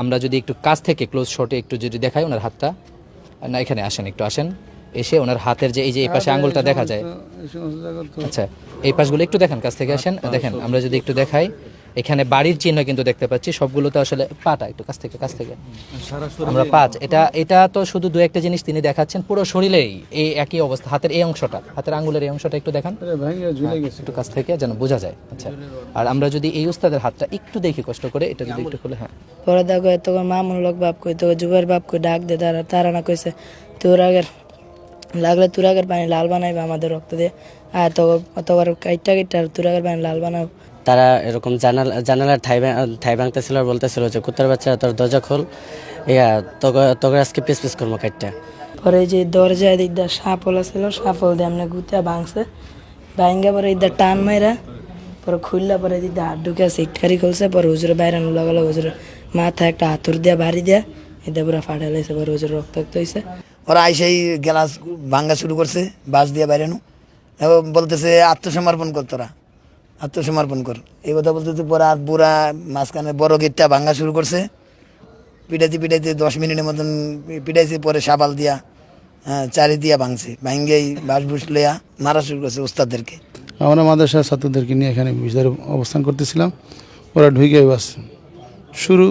আমরা যদি একটু কাছ থেকে ক্লোজ শটে একটু যদি দেখাই ওনার হাতটা, না এখানে আসেন, একটু আসেন, এসে ওনার হাতের যে এই যে এই পাশে আঙুলটা দেখা যায়, আচ্ছা এই পাশগুলো একটু দেখেন, কাছ থেকে আসেন, দেখেন আমরা যদি একটু দেখাই এখানে বাড়ির চিহ্ন কিন্তু দেখতে পাচ্ছি, সবগুলো তো আসলে পাটা একটু কাছ থেকে আমরা পাঁচ, এটা তো শুধু দু একটা জিনিস তিনি দেখাচ্ছেন, পুরো শরীরেই এই একই অবস্থা, হাতের এই অংশটা, হাতের আঙ্গুলের এই অংশটা একটু দেখান একটু কাছ থেকে যেন বোঝা যায়। আচ্ছা, আর আমরা যদি এই উস্তাদের হাতটা একটু দেখি কষ্ট করে, এটা যদি একটু খুলে, হ্যাঁ পরে দেখো তখন মামুন লোক বাপ কই তো জুবের বাপ কই ডাক দে, তারা না কইছে তোর আগের লাগলে তোর আগের পানি লাল বানাইবে আমাদের রক্ত দিয়ে, আর তখন কাইটটা তোর আগের পানি লাল বানাবো। তারা এরকম জানালার ঠাই ভাঙতেছিল আর বলতেছিল যে কুত্তার বাচ্চারা তোর দরজা খোল, ইয়া তোকে আজকে পিস পিস করবো কাইটটা। পরে যে দরজা এদিক দিয়ে সাপল ছিল, সাপল দিয়ে এমনি গুতা ভাঙছে, ভাঙ্গা পরে এদিক টান মাইরা পরে খুললা, পরে এদিক দিয়ে হাত ঢুকে সিটকারি খুলছে, পরে হুজুরে বাইরে লাগালো, হুজুরে মাথা একটা হাতুর দিয়া বাড়ি দিয়া এদের পুরো ফাটা লাইছে, পরে হুজুর রক্তাক্ত হয়েছে। ওরা আইসেই গ্লাস ভাঙ্গা শুরু করছে, বাস দিয়ে বাইরেনো, এবং বলতেছে আত্মসমর্পণ কর, তোরা আত্মসমর্পণ কর, এই কথা বলতেছে। পরে আর বুড়া মাঝখানে বড় গেটটা ভাঙ্গা শুরু করছে, পিটাইতে 10 মিনিটের মতন পিটাইছে, পরে সাবাল দিয়া চারি দিয়া ভাঙছে, ভাঙ্গেই বাস বুস লইয়া মারা শুরু করছে উস্তাদদেরকে। আমরা মাদ্রাসার ছাত্রদেরকে নিয়ে এখানে ভিতরে অবস্থান করতেছিলাম, ওরা ঢুকে বাস শুরু,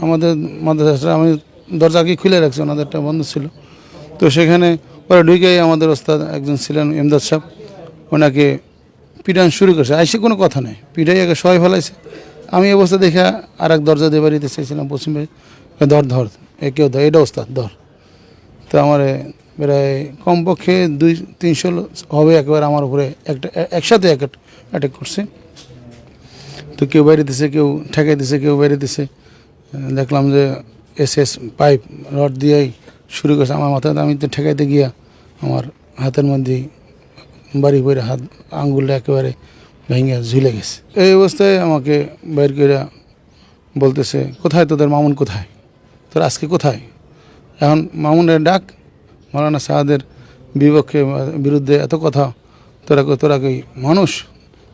আমাদের মাদ্রাসা আমি দরজা আগে খুলে রাখছি, ওনাদেরটা বন্ধ ছিল, তো সেখানে ওরা ঢুকেই আমাদের ওস্তাদ একজন ছিলেন এমদাদ সাহেব, ওনাকে পিটান শুরু করছে, আইসে কোনো কথা নেই, পিটাই আগে সবাই ফেলাইছে। আমি অবস্থা দেখে আর এক দরজা দিয়ে বাড়িতে চাইছিলাম পশ্চিমে, ধর কেউ ধর, এটা ওস্তাদ ধর, তো আমার প্রায় কমপক্ষে 200-300 হবে একেবারে আমার উপরে একসাথে অ্যাটাক করছে। তো কেউ বাইরে দিছে, কেউ ঠেকাই দিছে, কেউ বাইরে দিছে। দেখলাম যে এস পাইপ রড দিয়েই শুরু করছে আমার মাথায়, আমি তো ঠেকাইতে গিয়া আমার হাতের মধ্যেই বাড়ি পড়ে হাত আঙ্গুলটা একেবারে ভেঙে ঝুলে গেছে। এই অবস্থায় আমাকে বাইর করে বলতেছে, কোথায় তোদের মামুন, কোথায় তোর আজকে কোথায়? এখন মামুনের ডাক, মৌলানা সাহাদের বিরুদ্ধে এত কথা, তোরা কি মানুষ,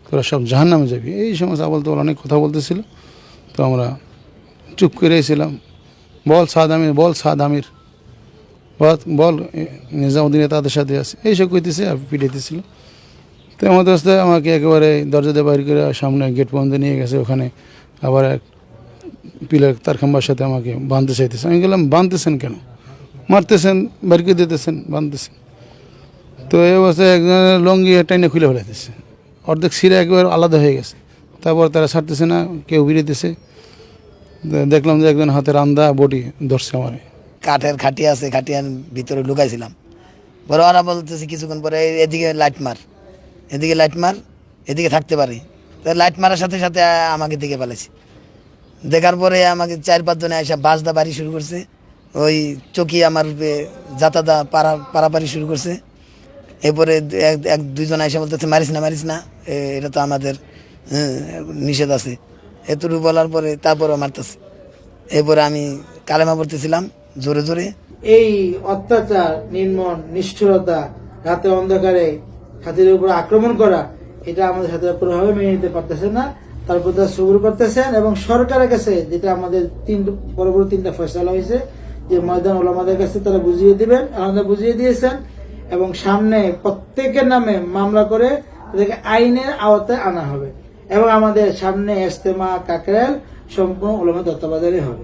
তোরা সব জাহান্নামে যাবি, এই সমস্ত আবল তোল অনেক কথা বলতেছিল। তো আমরা চুপ করেছিলাম, বল সাদ আমির বল নিজামুদ্দিনে তাদের সাথে আছে, এইসব কইতেছে আর পিটাইতেছিল। তো আমাদের রাস্তায় আমাকে একেবারে দরজা দিয়ে বাইর করে সামনে গেট পর্যন্ত নিয়ে গেছে, ওখানে আবার এক পিলার তার খাম্বার সাথে আমাকে বাঁধতে চাইতেছে। আমি গেলাম, বাঁধতেছেন কেন? মারতেছেন, বাইর করে দিতেছেন, বাঁধতেছেন। তো এই অবস্থায় একজনের লঙ্গি টাইনে খুলে ফেলাইতেছে, অর্ধেক সিরা একেবারে আলাদা হয়ে গেছে। তারপর তারা ছাড়তেছে না, কেউ বেরিয়েতেছে। দেখলাম যে একজন হাতের আন্দা বডি ধরছে আমার। কাঠের খাটিয়া আছে, খাটিয়ার ভিতরে ঢুকাইছিলাম। পরে ওরা বলতেছে কিছুক্ষণ পরে এদিকে লাইট মার, এদিকে থাকতে পারে। লাইট মারার সাথে সাথে আমাকে দিকে ফেলেছে। দেখার পরে আমাকে 4-5 জনে এসে বাসদা বাড়ি শুরু করছে, ওই চকি আমার জাতাদা পাড়াপাড়ি শুরু করছে। এরপরে 1-2 জন এসে বলতেছে, মারিস না, এটা তো আমাদের নিষেধ আছে। এতটুকু বলার পরে তারপরও মারতেছে। এরপরে আমি কালেমা পড়তেছিলাম জোরে জোরে। এই অত্যাচার, নির্মম নিষ্ঠুরতা, রাতে অন্ধকারে হাতির উপর আক্রমণ করা, এটা আমাদের সাথে কোনোভাবে মেনে নিতে পারতেছে না। তারপর তারা সবুর করতেছেন এবং সরকারের কাছে, যেটা আমাদের পরবর্তী 3টা ফয়সালা হয়েছে, যে ময়দান ওলামাদের কাছে তারা বুঝিয়ে দিবেন, আমাদের বুঝিয়ে দিয়েছেন, এবং সামনে প্রত্যেকের নামে মামলা করে তাদেরকে আইনের আওতায় আনা হবে, এবং আমাদের সামনে ইজতেমা কাকরাইল সম্পূর্ণ ওলামা তত্ত্বাবধানে হবে।